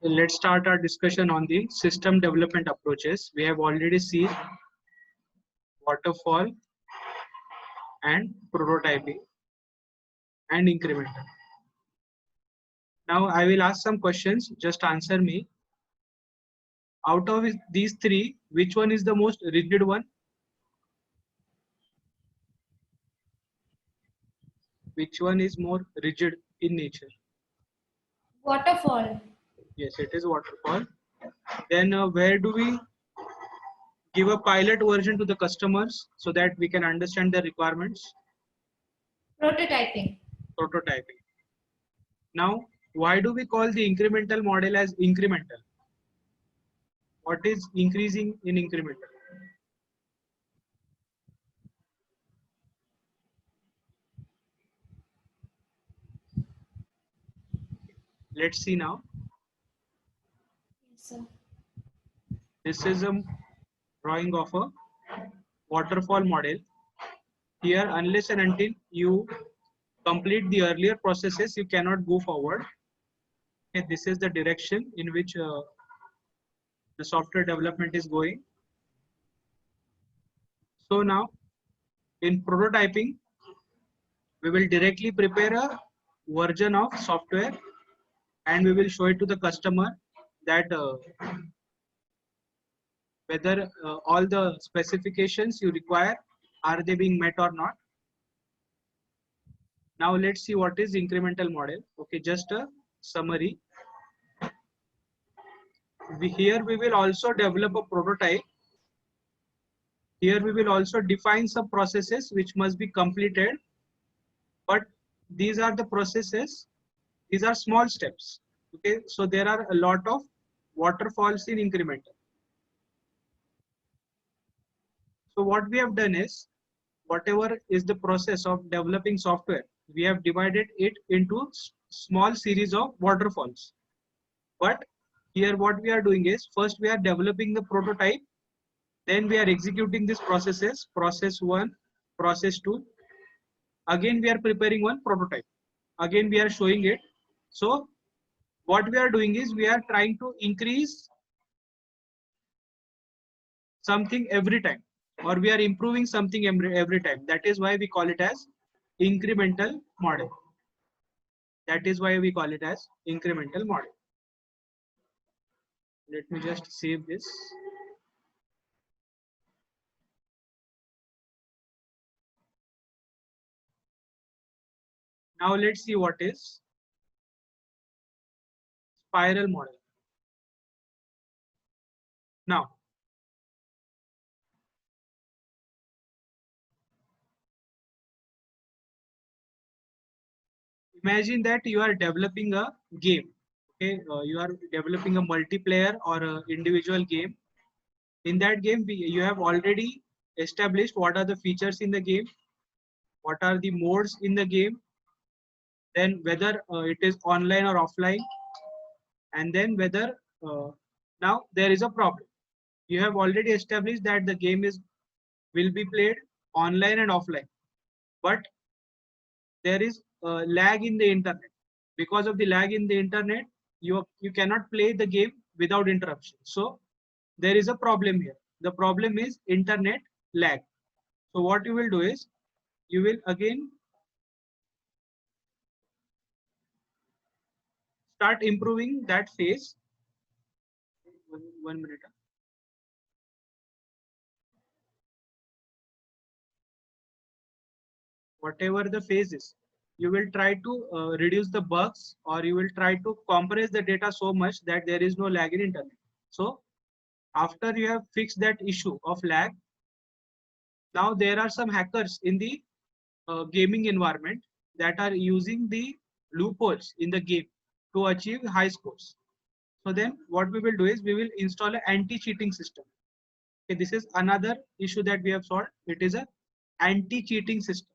Let's start our discussion on the system development approaches. We have already seen waterfall and prototyping and incremental. Now I will ask some questions. Just answer me. Out of these three, which one is the most rigid one? Which one is more rigid in nature? Waterfall. Yes, it is waterfall. Then where do we give a pilot version to the customers so that we can understand the requirements? Prototyping. Prototyping. Now, why do we call the incremental model as incremental? What is increasing in incremental? Let's see now. Yes, sir. This is a drawing of a waterfall model. Here, unless and until you complete the earlier processes, you cannot go forward. Okay, this is the direction in which the software development is going. So now, in prototyping, we will directly prepare a version of software and we will show it to the customer that whether all the specifications you require are they being met or not. Now let's see what is incremental model. Okay, just a summary. Here we will also develop a prototype. Here we will also define some processes which must be completed, but these are the processes, these are small steps. Okay, so there are a lot of waterfalls in incremental. So what we have done is, whatever is the process of developing software, we have divided it into small series of waterfalls. But here what we are doing is, first we are developing the prototype, then we are executing these processes, process 1, process 2. Again we are preparing one prototype. Again we are showing it. So what we are doing is, we are trying to increase something every time, or we are improving something every time. That is why we call it as incremental model. That is why we call it as incremental model. Let me just save this. Now let's see what is spiral model. Now, imagine that you are developing a game. Okay, you are developing a multiplayer or a individual game. In that game, you have already established what are the features in the game, what are the modes in the game, then whether it is online or offline, and then whether now there is a problem. You have already established that the game will be played online and offline, but there is lag in the internet. Because of the lag in the internet, you cannot play the game without interruption. So there is a problem here. The problem is internet lag. So what you will do is, you will again start improving that phase. One minute. Whatever the phase is, you will try to reduce the bugs, or you will try to compress the data so much that there is no lag in internet. So after you have fixed that issue of lag, now there are some hackers in the gaming environment that are using the loopholes in the game to achieve high scores. So then what we will do is, we will install an anti-cheating system. Okay, this is another issue that we have solved. It is a anti-cheating system.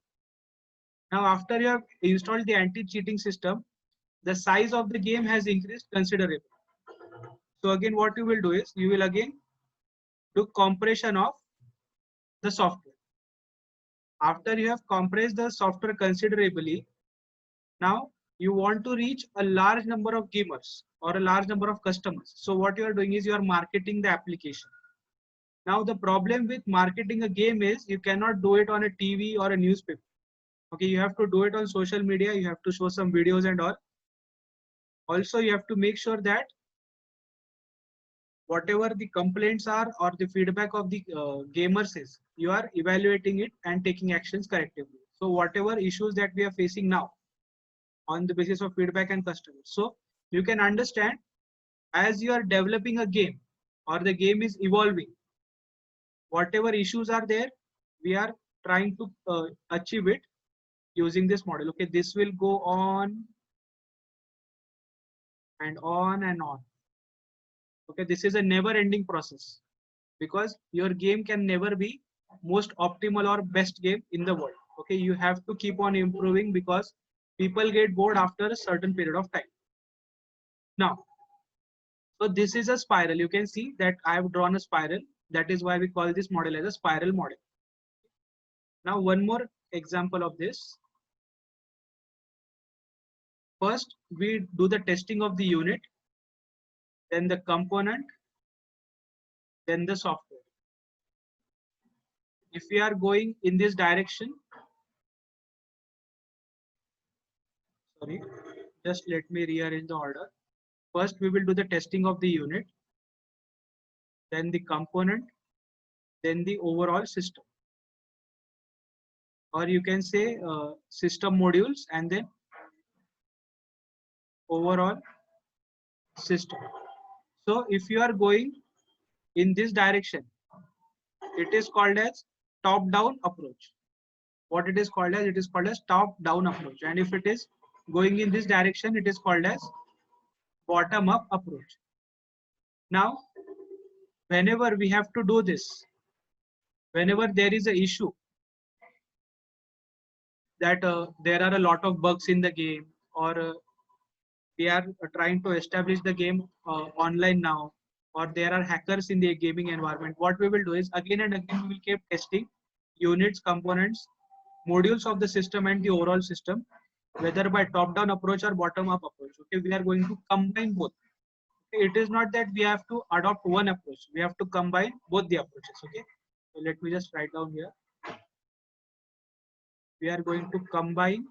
Now after you have installed the anti-cheating system, the size of the game has increased considerably. So again what you will do is, you will again do compression of the software. After you have compressed the software considerably, now you want to reach a large number of gamers or a large number of customers. So what you are doing is you are marketing the application. Now the problem with marketing a game is you cannot do it on a TV or a newspaper. Okay, you have to do it on social media. You have to show some videos and all. Also, you have to make sure that whatever the complaints are or the feedback of the gamers is, you are evaluating it and taking actions correctively. So whatever issues that we are facing now on the basis of feedback and customers. So you can understand as you are developing a game or the game is evolving, whatever issues are there, we are trying to achieve it using this model. Okay, this will go on and on and on. Okay, this is a never ending process because your game can never be most optimal or best game in the world. Okay, you have to keep on improving because people get bored after a certain period of time. Now, so this is a spiral. You can see that I have drawn a spiral. That is why we call this model as a spiral model. Now, one more example of this. First, we do the testing of the unit, then the component, then the software. If we are going in this direction, sorry, just let me rearrange the order. First, we will do the testing of the unit, then the component, then the overall system. Or you can say system modules and then overall system. So if you are going in this direction, it is called as top-down approach. What it is called as? It is called as top-down approach. And if it is going in this direction, it is called as bottom-up approach. Now, whenever we have to do this, whenever there is an issue that there are a lot of bugs in the game or we are trying to establish the game online now, or there are hackers in the gaming environment, what we will do is again and again we will keep testing units, components, modules of the system and the overall system, whether by top down approach or bottom up approach. Okay, we are going to combine both. Okay, it is not that we have to adopt one approach, we have to combine both the approaches. Okay, so let me just write down here. We are going to combine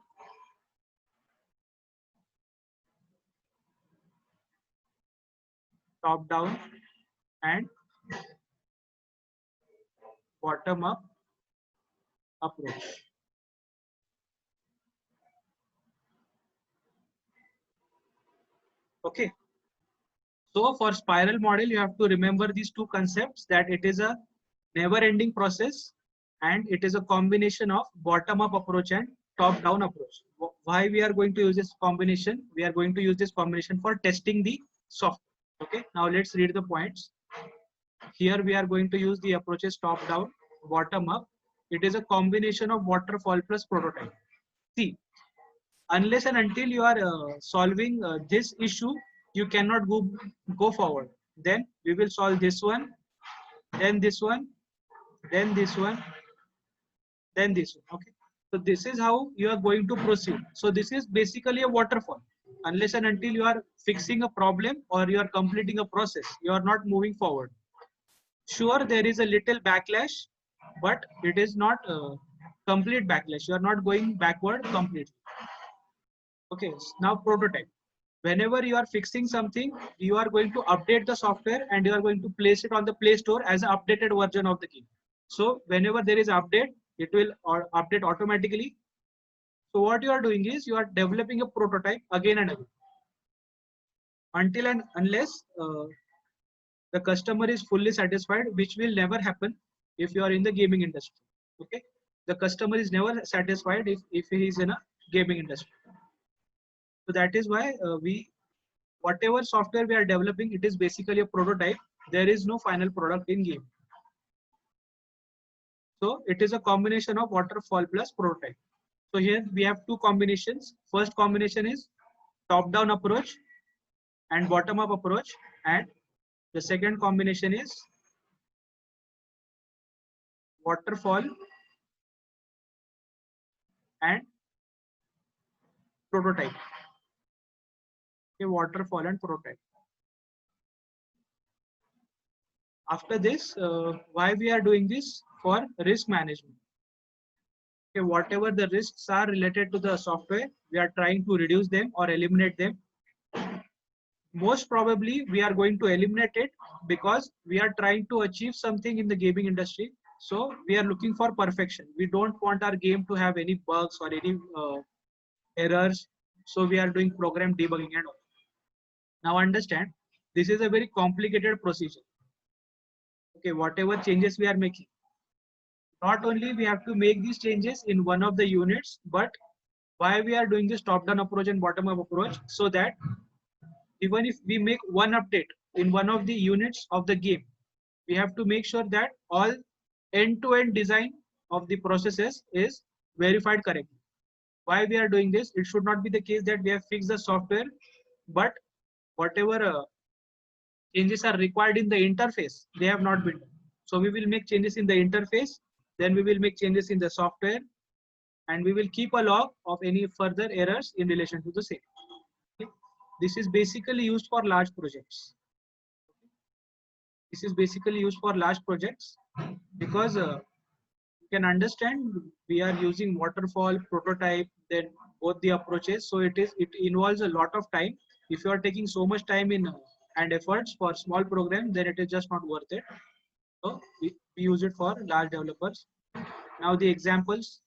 top down and bottom up approach. Okay, so for spiral model you have to remember these two concepts, that it is a never ending process and it is a combination of bottom up approach and top down approach. Why we are going to use this combination? We are going to use this combination for testing the software. Okay, now let's read the points. Here we are going to use the approaches top down, bottom up. It is a combination of waterfall plus prototype. See, unless and until you are solving this issue, you cannot go forward. Then we will solve this one, then this one, then this one, then this one. Okay, so this is how you are going to proceed. So this is basically a waterfall. Unless and until you are fixing a problem or you are completing a process, you are not moving forward. Sure, there is a little backlash, but it is not complete backlash. You are not going backward completely. Okay, now prototype. Whenever you are fixing something, you are going to update the software and you are going to place it on the Play Store as an updated version of the game. So whenever there is update, it will update automatically. So what you are doing is you are developing a prototype again and again until and unless the customer is fully satisfied, which will never happen if you are in the gaming industry. Okay, the customer is never satisfied if he is in a gaming industry. So that is why whatever software we are developing, it is basically a prototype. There is no final product in game. So it is a combination of waterfall plus prototype. So here we have two combinations. First combination is top down approach and bottom up approach, and the second combination is waterfall and prototype. Okay, waterfall and prototype. After this, why we are doing this? For risk management. Okay, whatever the risks are related to the software, we are trying to reduce them or eliminate them. Most probably we are going to eliminate it because we are trying to achieve something in the gaming industry. So we are looking for perfection. We don't want our game to have any bugs or any errors. So we are doing program debugging and all. Now understand, this is a very complicated procedure. Okay, whatever changes we are making, not only we have to make these changes in one of the units, but why we are doing this top-down approach and bottom-up approach, so that even if we make one update in one of the units of the game, we have to make sure that all end-to-end design of the processes is verified correctly. Why we are doing this? It should not be the case that we have fixed the software, but whatever changes are required in the interface, they have not been done. So we will make changes in the interface, then we will make changes in the software, and we will keep a log of any further errors in relation to the same. Okay. This is basically used for large projects. This is basically used for large projects because you can understand we are using waterfall, prototype, then both the approaches. So it involves a lot of time. If you are taking so much time in and efforts for small program, then it is just not worth it. So we use it for large developers. Now the examples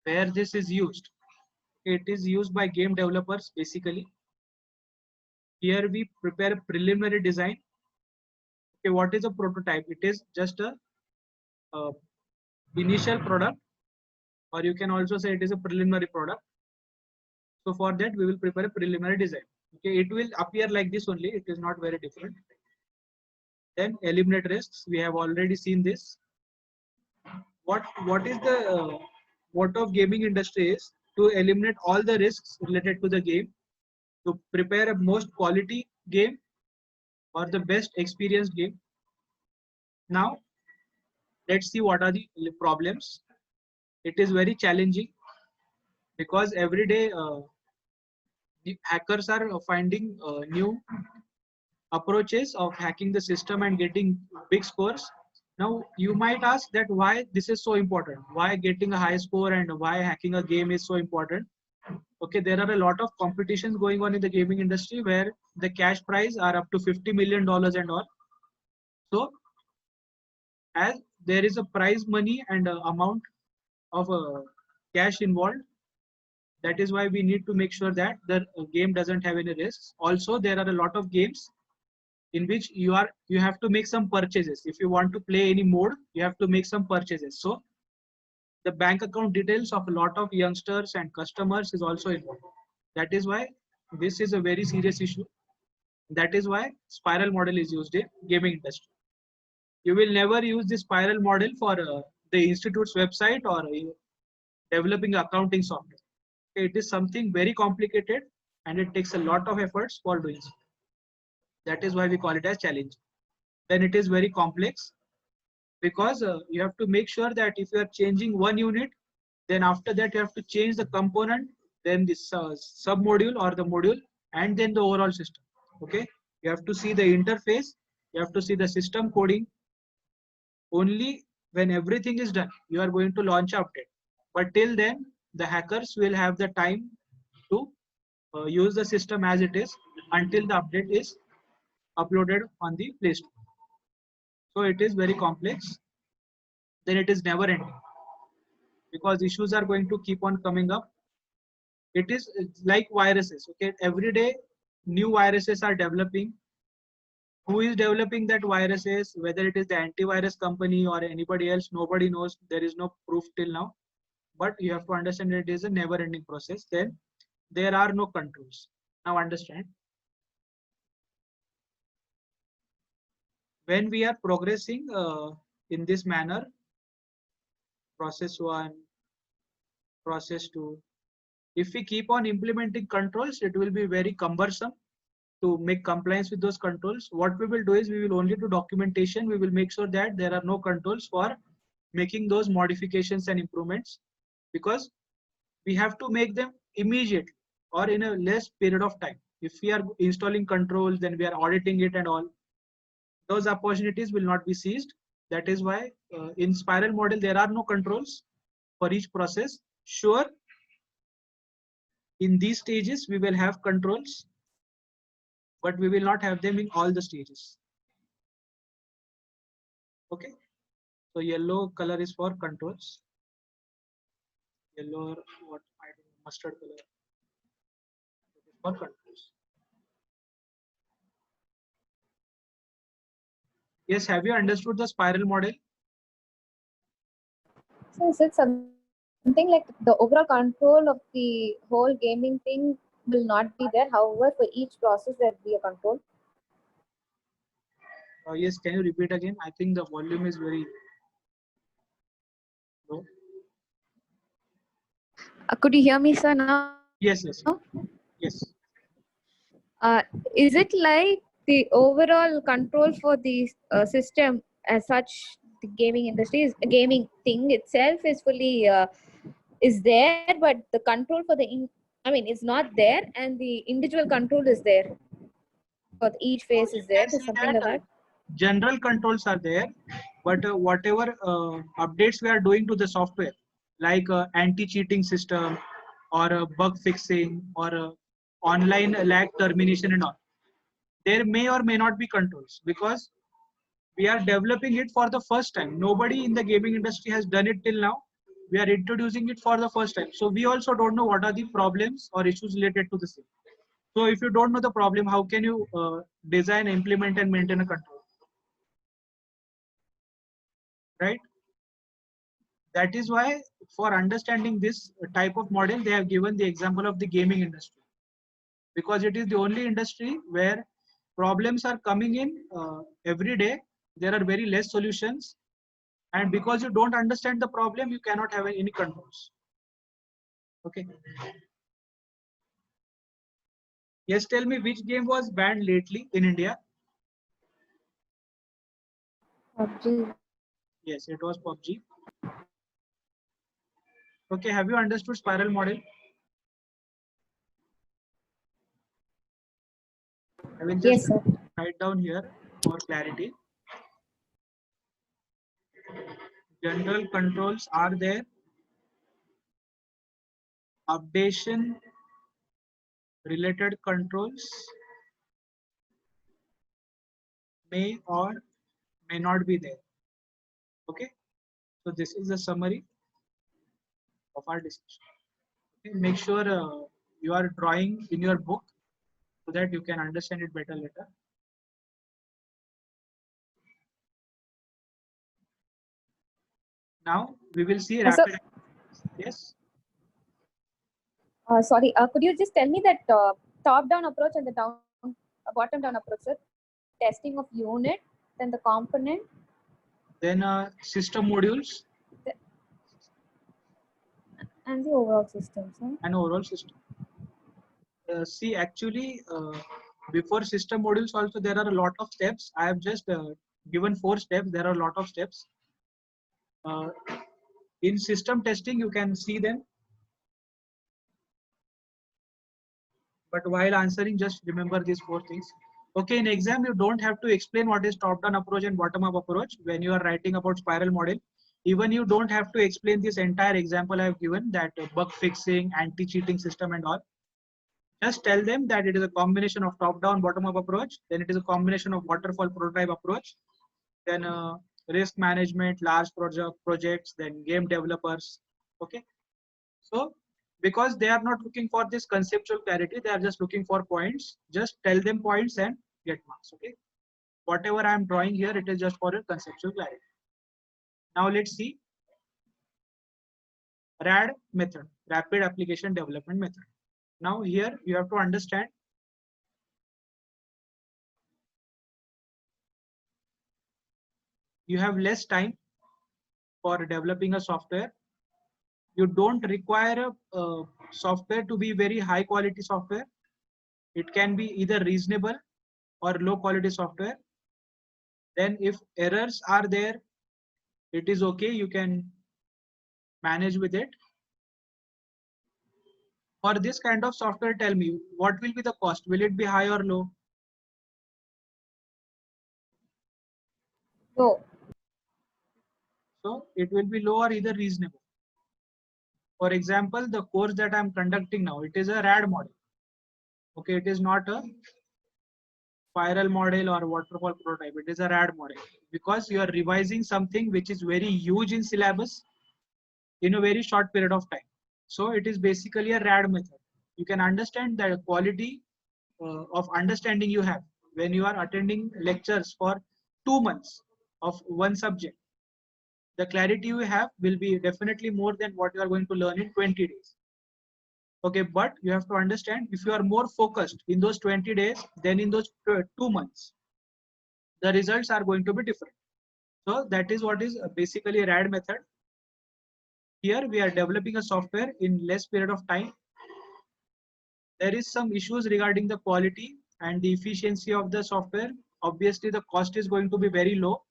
where this is used. It is used by game developers basically. Here we prepare a preliminary design. Okay, what is a prototype? It is just a initial product, or you can also say it is a preliminary product. So for that we will prepare a preliminary design. Okay, it will appear like this only. It is not very different. Then eliminate risks. We have already seen this. What is the motto of gaming industry is to eliminate all the risks related to the game, to prepare a most quality game or the best experienced game. Now let's see what are the problems. It is very challenging because every day the hackers are finding new approaches of hacking the system and getting big scores. Now you might ask that why this is so important, why getting a high score and why hacking a game is so important. Okay, there are a lot of competitions going on in the gaming industry where the cash prize are up to $50 million and all. So as there is a prize money and amount of cash involved, that is why we need to make sure that the game doesn't have any risks. Also there are a lot of games in which you have to make some purchases. If you want to play any mode, you have to make some purchases. So the bank account details of a lot of youngsters and customers is also involved. That is why this is a very serious issue. That is why spiral model is used in gaming industry. You will never use the spiral model for the institute's website or developing accounting software. It is something very complicated and it takes a lot of efforts for doing so. That is why we call it as challenge. Then it is very complex because you have to make sure that if you are changing one unit, then after that you have to change the component, then this sub module or the module, and then the overall system. Okay, you have to see the interface, you have to see the system coding. Only when everything is done, you are going to launch an update. But till then, the hackers will have the time to use the system as it is until the update is uploaded on the Play Store. So it is very complex. Then it is never ending because issues are going to keep on coming up. It's like viruses. Okay, every day new viruses are developing. Who is developing that viruses? Whether it is the antivirus company or anybody else, nobody knows. There is no proof till now. But you have to understand it is a never-ending process. Then there are no controls. Now understand. When we are progressing in this manner, process 1, process 2, if we keep on implementing controls, it will be very cumbersome to make compliance with those controls. What we will do is we will only do documentation. We will make sure that there are no controls for making those modifications and improvements, because we have to make them immediately. or in a less period of time. If we are installing controls, then we are auditing it and all. Those opportunities will not be seized. That is why in spiral model, there are no controls for each process. Sure, in these stages, we will have controls, but we will not have them in all the stages. Okay. So yellow color is for controls. Yellow or what I don't know, mustard color is for controls. Yes, have you understood the spiral model? So is it something like the overall control of the whole gaming thing will not be there? However, for each process there will be a control. Yes, can you repeat again? I think the volume is very low. Could you hear me, sir, now? Yes, yes, yes. Is it like the overall control for the system as such, the gaming industry is gaming thing itself is fully is there, but the control for is not there, and the individual control is there for each So phase you is there. can There's see something that like that. general controls are there, but whatever updates we are doing to the software, like anti-cheating system or bug fixing or online lag termination and all, there may or may not be controls because we are developing it for the first time. Nobody in the gaming industry has done it till now. We are introducing it for the first time. So we also don't know what are the problems or issues related to the same. So if you don't know the problem, how can you design, implement, and maintain a control? Right? That is why for understanding this type of model, they have given the example of the gaming industry, because it is the only industry where problems are coming in every day. There are very less solutions, and because you don't understand the problem, you cannot have any controls. Okay. Yes, tell me which game was banned lately in India? PUBG. Yes, it was PUBG. Okay, have you understood spiral model? I will just Yes, sir. write down here for clarity. General controls are there. Updation related controls may or may not be there. Okay. So this is a summary of our discussion. Okay. Make sure you are drawing in your book so that you can understand it better later. Now we will see So, rapid. Yes. sorry, could you just tell me that top-down approach and the bottom-down approach, sir? Testing of unit, then the component, Then system modules and the overall system, sir. and overall system. See, actually, before system modules also there are a lot of steps. I have just given 4 steps. There are a lot of steps. Uh, in system testing, you can see them. But while answering, just remember these 4 things. Okay, in exam, you don't have to explain what is top-down approach and bottom-up approach when you are writing about spiral model. Even you don't have to explain this entire example I have given, that bug fixing, anti-cheating system and all. Just tell them that it is a combination of top-down, bottom-up approach. Then it is a combination of waterfall prototype approach. Then risk management, large projects, then game developers. Okay. So because they are not looking for this conceptual clarity, they are just looking for points. Just tell them points and get marks. Okay. Whatever I am drawing here, it is just for your conceptual clarity. Now let's see RAD method, rapid application development method. Now here you have to understand you have less time for developing a software. You don't require a software to be very high quality software. It can be either reasonable or low quality software. Then if errors are there, it is okay, you can manage with it. For this kind of software, tell me, what will be the cost? Will it be high or low? No. So it will be low or either reasonable. For example, the course that I'm conducting now, it is a RAD model. Okay, it is not a spiral model or waterfall prototype. It is a RAD model because you are revising something which is very huge in syllabus in a very short period of time. So it is basically a RAD method. You can understand the quality of understanding you have when you are attending lectures for 2 months of one subject. The clarity you have will be definitely more than what you are going to learn in 20 days. Okay, but you have to understand, if you are more focused in those 20 days than in those 2 months, the results are going to be different. So that is what is basically a RAD method. Here we are developing a software in less period of time. There is some issues regarding the quality and the efficiency of the software. Obviously, the cost is going to be very low.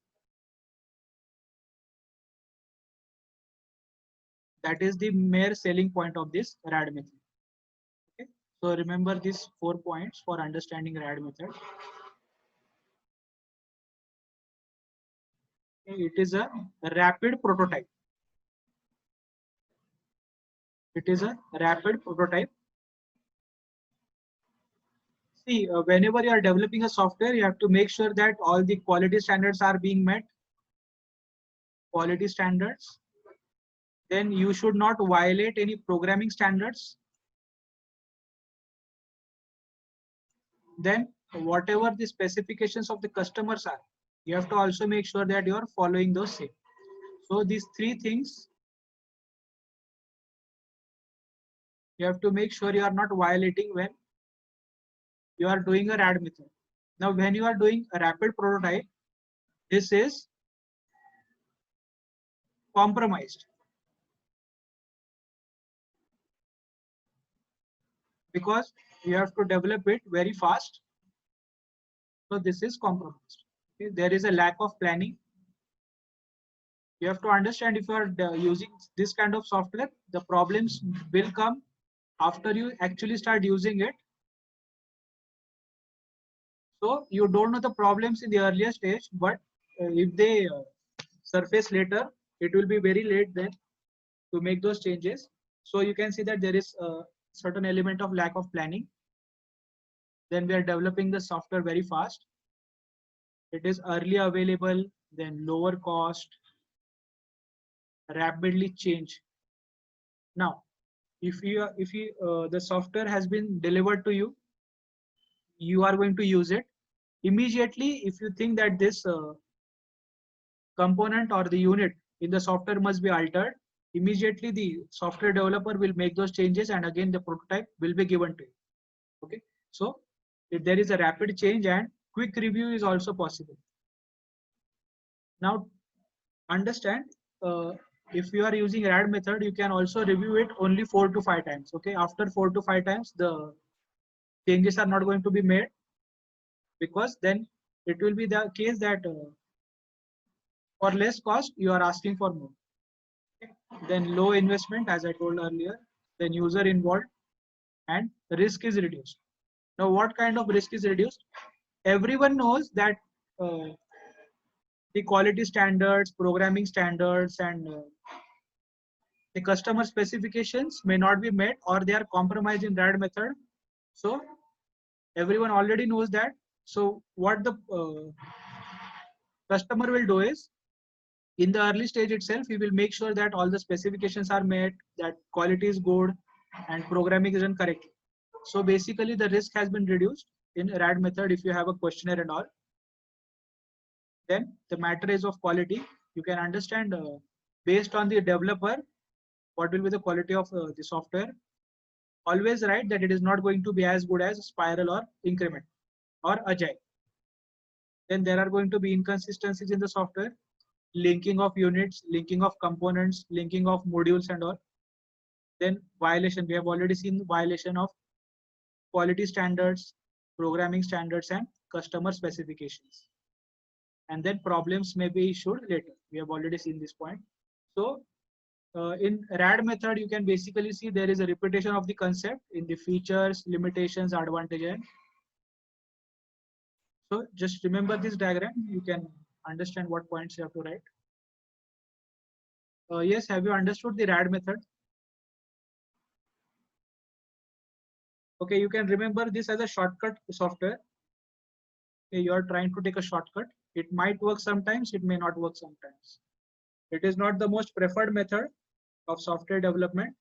That is the mere selling point of this RAD method. Okay, so remember these 4 points for understanding RAD method. Okay, it is a rapid prototype. It is a rapid prototype. See, whenever you are developing a software, you have to make sure that all the quality standards are being met. Quality standards. Then you should not violate any programming standards. Then whatever the specifications of the customers are, you have to also make sure that you are following those same. So these 3 things, you have to make sure you are not violating when you are doing a RAD method. Now, when you are doing a rapid prototype, this is compromised because you have to develop it very fast. So this is compromised. Okay? There is a lack of planning. You have to understand, if you are using this kind of software, the problems will come after you actually start using it. So you don't know the problems in the earlier stage, but if they surface later, it will be very late then to make those changes. So you can see that there is a certain element of lack of planning. Then we are developing the software very fast. It is early available, then lower cost, rapidly change. Now, if the software has been delivered to you, you are going to use it immediately. If you think that this component or the unit in the software must be altered, immediately the software developer will make those changes, and again the prototype will be given to you. Okay, so if there is a rapid change, and quick review is also possible. Now understand, if you are using RAD method, you can also review it only 4 to 5 times. Okay, after 4 to 5 times the changes are not going to be made, because then it will be the case that for less cost you are asking for more. Okay? Then low investment, as I told earlier, then user involved, and risk is reduced. Now what kind of risk is reduced? Everyone knows that the quality standards, programming standards, and the customer specifications may not be met, or they are compromised in RAD method. So everyone already knows that. So what the customer will do is, in the early stage itself, he will make sure that all the specifications are met, that quality is good, and programming is done correctly. So basically the risk has been reduced in RAD method if you have a questionnaire and all. Then the matter is of quality. You can understand based on the developer what will be the quality of the software. Always write that it is not going to be as good as spiral or increment or agile. Then there are going to be inconsistencies in the software, linking of units, linking of components, linking of modules and all. Then violation, we have already seen violation of quality standards, programming standards, and customer specifications. And then problems may be issued later. We have already seen this point. So in RAD method, you can basically see there is a repetition of the concept in the features, limitations, advantages. So just remember this diagram. You can understand what points you have to write. Yes, have you understood the RAD method? Okay, you can remember this as a shortcut software. Okay, you are trying to take a shortcut. It might work sometimes, it may not work sometimes. It is not the most preferred method of software development,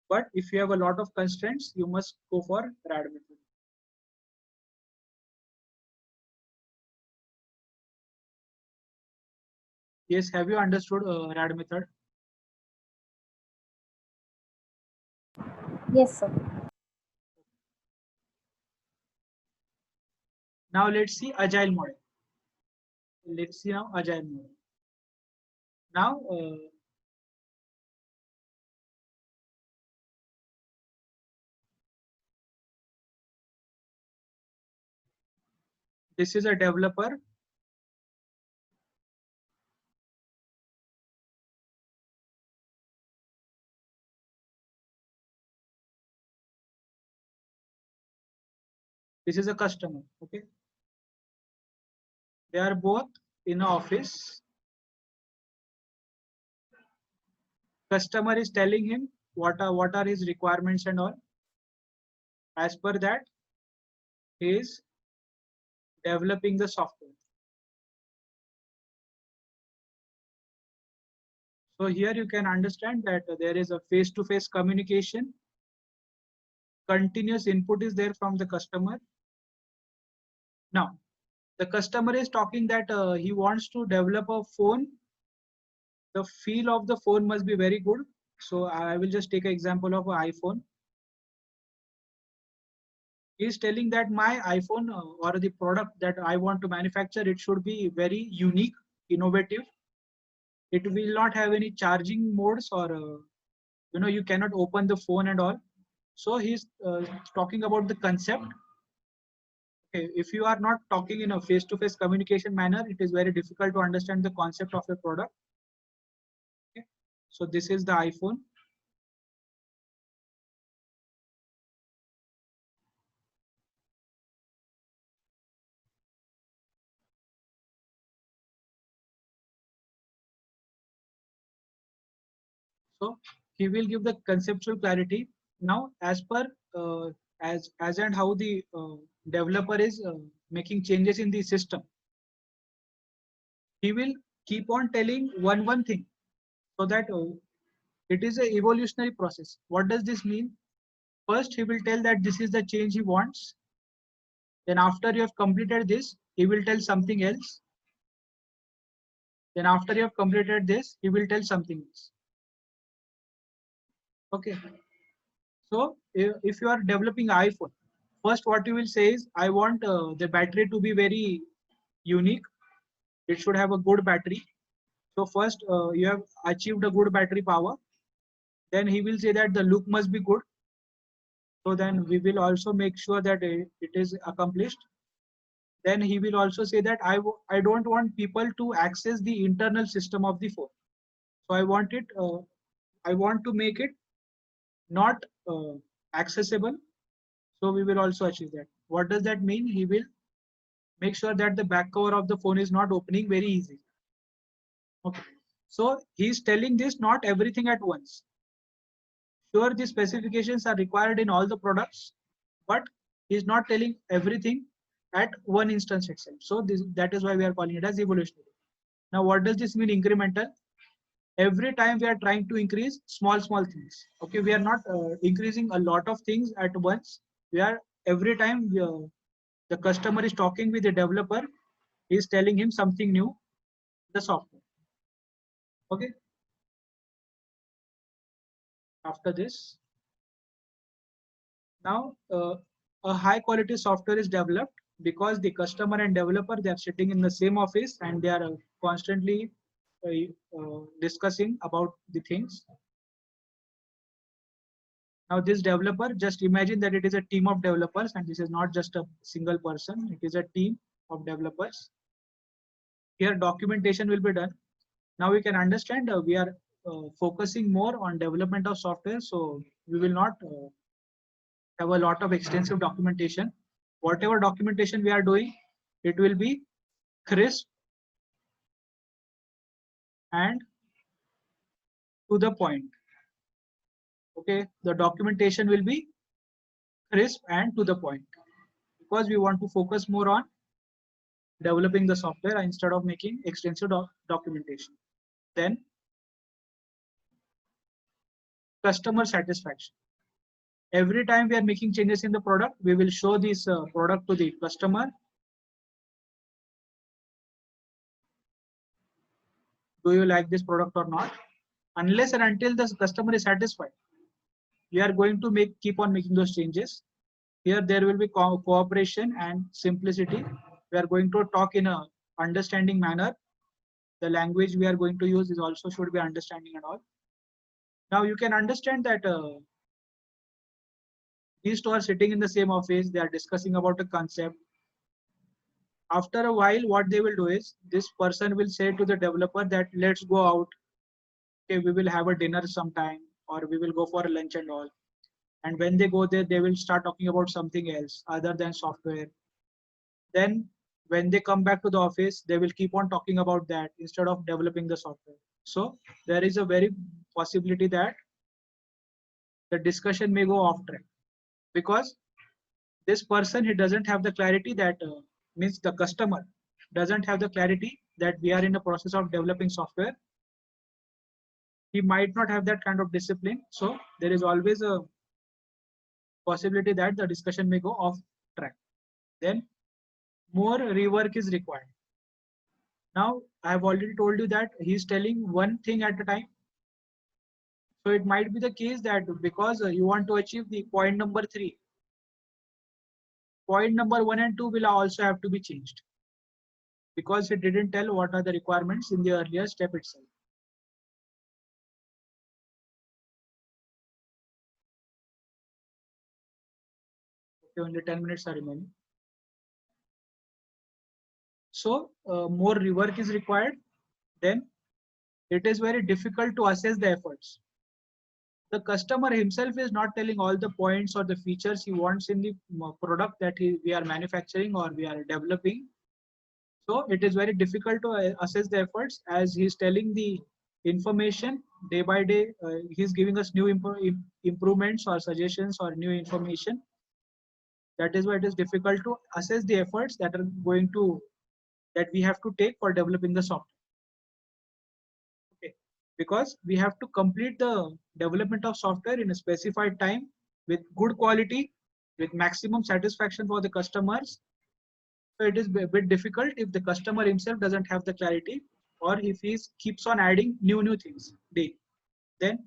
but if you have a lot of constraints, you must go for RAD method. Yes, have you understood RAD method? Yes, sir. Now let's see agile model. Let's see now agile model. Now, this is a developer. This is a customer. Okay, they are both in an office. Customer is telling him what are his requirements and all. As per that, he is developing the software. So here you can understand that there is a face-to-face communication. Continuous input is there from the customer. Now, the customer is talking that he wants to develop a phone. The feel of the phone must be very good. So I will just take an example of an iPhone. He is telling that my iPhone or the product that I want to manufacture, it should be very unique, innovative. It will not have any charging modes or you cannot open the phone and all. So he's talking about the concept. Okay, if you are not talking in a face-to-face communication manner, it is very difficult to understand the concept of a product. Okay, so this is the iPhone. So he will give the conceptual clarity. Now, as per as and how the developer is making changes in the system, he will keep on telling one thing, so that it is a evolutionary process. What does this mean? First, he will tell that this is the change he wants. Then after you have completed this, he will tell something else. Then after you have completed this, he will tell something else. Okay. So if you are developing iPhone, first what you will say is, I want the battery to be very unique. It should have a good battery. So first you have achieved a good battery power. Then he will say that the look must be good. So then we will also make sure that it is accomplished. Then he will also say that I don't want people to access the internal system of the phone. So I want to make it not accessible. So we will also achieve that. What does that mean? He will make sure that the back cover of the phone is not opening very easy. Okay. So he's telling this not everything at once. Sure, the specifications are required in all the products, but he's not telling everything at one instance itself. So that is why we are calling it as evolutionary. Now, what does this mean incremental? Every time we are trying to increase small things. Okay, we are not increasing a lot of things at once. We are every time the customer is talking with the developer, he is telling him something new, the software. Okay. After this, now a high quality software is developed because the customer and developer, they are sitting in the same office and they are constantly discussing about the things. Now this developer, just imagine that it is a team of developers and this is not just a single person, it is a team of developers. Here documentation will be done. Now we can understand we are focusing more on development of software. So we will not have a lot of extensive documentation. Whatever documentation we are doing, it will be crisp and to the point. Okay, the documentation will be crisp and to the point because we want to focus more on developing the software instead of making extensive documentation. Then customer satisfaction. Every time we are making changes in the product, we will show this product to the customer. Do you like this product or not? Unless and until the customer is satisfied, we are going to keep on making those changes. Here there will be cooperation and simplicity. We are going to talk in a understanding manner. The language we are going to use is also should be understanding and all. Now you can understand that these two are sitting in the same office. They are discussing about a concept. After a while, what they will do is this person will say to the developer that let's go out. Okay, we will have a dinner sometime or we will go for a lunch and all. And when they go there, they will start talking about something else other than software. Then when they come back to the office, they will keep on talking about that instead of developing the software. So there is a very possibility that the discussion may go off track because this person, he doesn't have the clarity that means the customer doesn't have the clarity that we are in the process of developing software. He might not have that kind of discipline. So there is always a possibility that the discussion may go off track. Then more rework is required. Now I have already told you that he's telling one thing at a time. So it might be the case that because you want to achieve the point number 3, point number 1 and 2 will also have to be changed because it didn't tell what are the requirements in the earlier step itself. Okay, only 10 minutes are remaining. So more rework is required. Then it is very difficult to assess the efforts. The customer himself is not telling all the points or the features he wants in the product that we are manufacturing or we are developing. So it is very difficult to assess the efforts as he's telling the information day by day. He's giving us new improvements or suggestions or new information. That is why it is difficult to assess the efforts that we have to take for developing the software. Okay, because we have to complete the development of software in a specified time with good quality, with maximum satisfaction for the customers. So it is a bit difficult if the customer himself doesn't have the clarity or if he keeps on adding new things daily. Then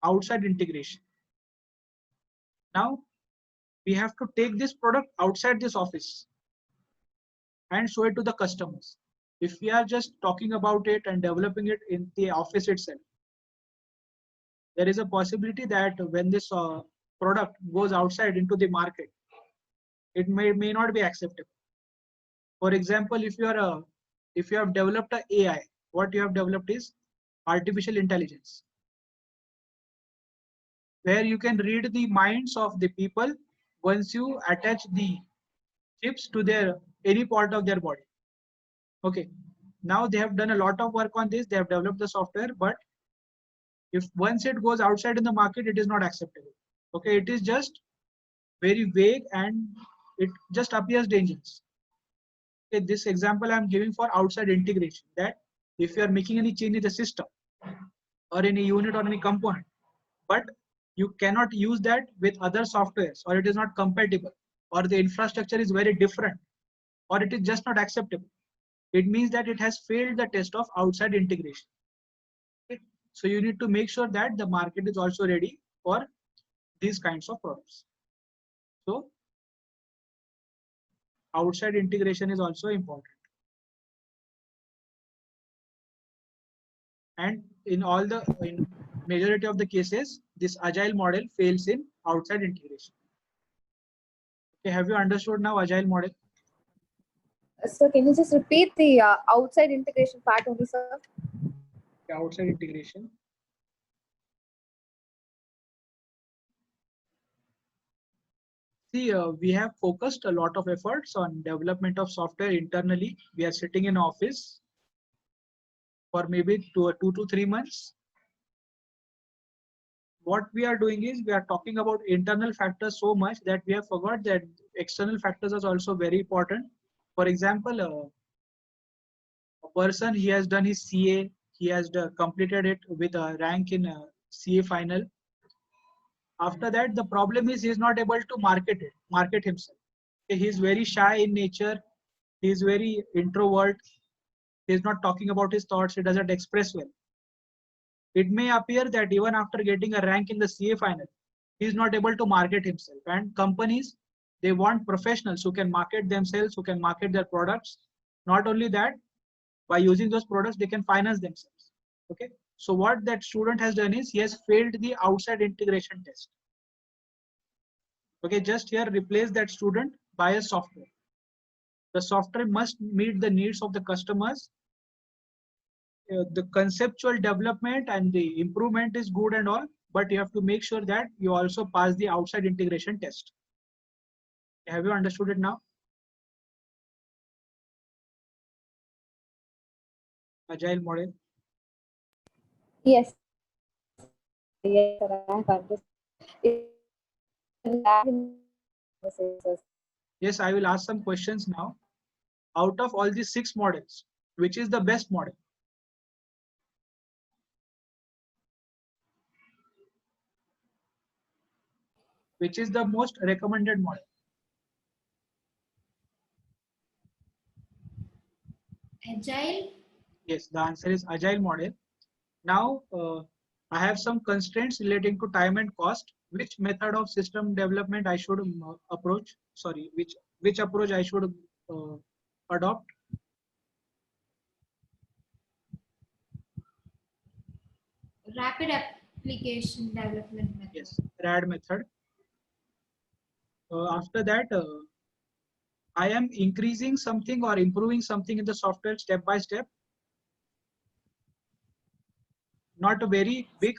outside integration. Now we have to take this product outside this office and show it to the customers. If we are just talking about it and developing it in the office itself, there is a possibility that when this product goes outside into the market, it may not be acceptable. For example, if you have developed an AI, what you have developed is artificial intelligence, where you can read the minds of the people once you attach the chips to any part of their body. Okay, now they have done a lot of work on this. They have developed the software, but if once it goes outside in the market, it is not acceptable. Okay, it is just very vague and it just appears dangerous. Okay, this example I'm giving for outside integration, that if you are making any change in the system or any unit or any component, but you cannot use that with other softwares or it is not compatible or the infrastructure is very different or it is just not acceptable, it means that it has failed the test of outside integration. Okay? So you need to make sure that the market is also ready for these kinds of products. So outside integration is also important. And in majority of the cases, this agile model fails in outside integration. Okay, have you understood now agile model? So can you just repeat the outside integration part only, sir? Outside integration. See, we have focused a lot of efforts on development of software internally. We are sitting in office for maybe 2 to 3 months. What we are doing is we are talking about internal factors so much that we have forgot that external factors are also very important. For example, a person, he has done his CA, he has completed it with a rank in CA final. After that, the problem is he is not able to market himself. He is very shy in nature. He is very introvert. He is not talking about his thoughts. He doesn't express well. It may appear that even after getting a rank in the CA final, he is not able to market himself. And companies, they want professionals who can market themselves, who can market their products. Not only that, by using those products, they can finance themselves. Okay. So what that student has done is he has failed the outside integration test. Okay, just here replace that student by a software. The software must meet the needs of the customers. The conceptual development and the improvement is good and all, but you have to make sure that you also pass the outside integration test. Have you understood it now? Agile model. Yes. Yes, sir, I have understood. Yes, I will ask some questions now. Out of all these 6 models, which is the best model? Which is the most recommended model? Agile. Yes, the answer is Agile model. Now, I have some constraints relating to time and cost. Which method of system development I should approach? Sorry, which approach I should adopt? Rapid application development method. Yes, RAD method. After that, I am increasing something or improving something in the software step by step. Not a very big,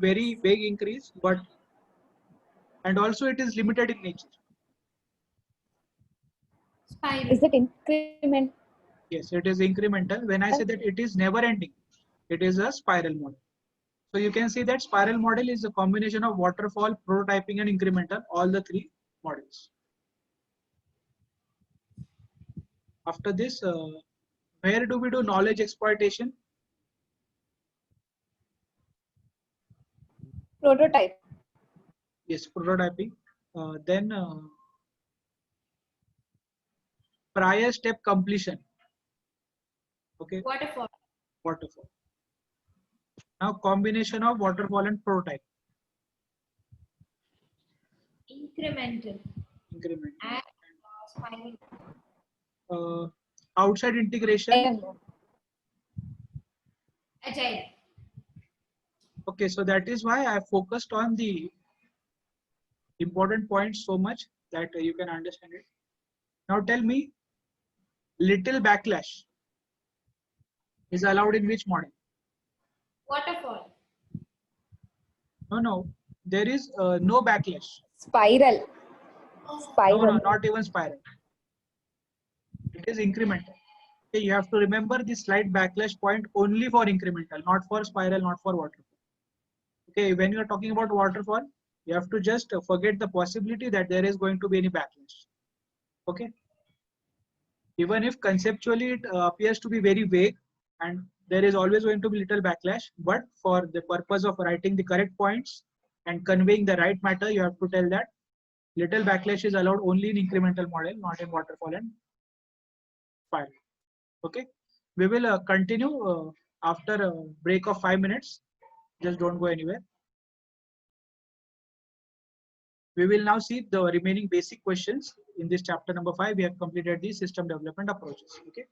very big increase, but and also it is limited in nature. Spiral. Is it increment? Yes, it is incremental. When I say that it is never ending, it is a spiral model. So you can see that spiral model is a combination of waterfall, prototyping, and incremental, all the 3 models. After this, where do we do knowledge exploitation? Prototype. Yes, prototyping. Then prior step completion. Okay, Waterfall. waterfall. Now combination of waterfall and prototype. Incremental. Increment. And spiral. Outside integration. Agile. Okay, so that is why I focused on the important points so much that you can understand it. Now tell me, little backlash is allowed in which model? Waterfall. No, there is no backlash. Spiral. No, not even spiral. It is incremental. Okay, you have to remember the slight backlash point only for incremental, not for spiral, not for waterfall. Okay, when you are talking about waterfall, you have to just forget the possibility that there is going to be any backlash. Okay, even if conceptually it appears to be very vague and there is always going to be little backlash, but for the purpose of writing the correct points and conveying the right matter, you have to tell that little backlash is allowed only in incremental model, not in waterfall and spiral. Okay, we will continue after a break of 5 minutes. Just don't go anywhere. We will now see the remaining basic questions in this chapter number 5. We have completed the system development approaches. Okay.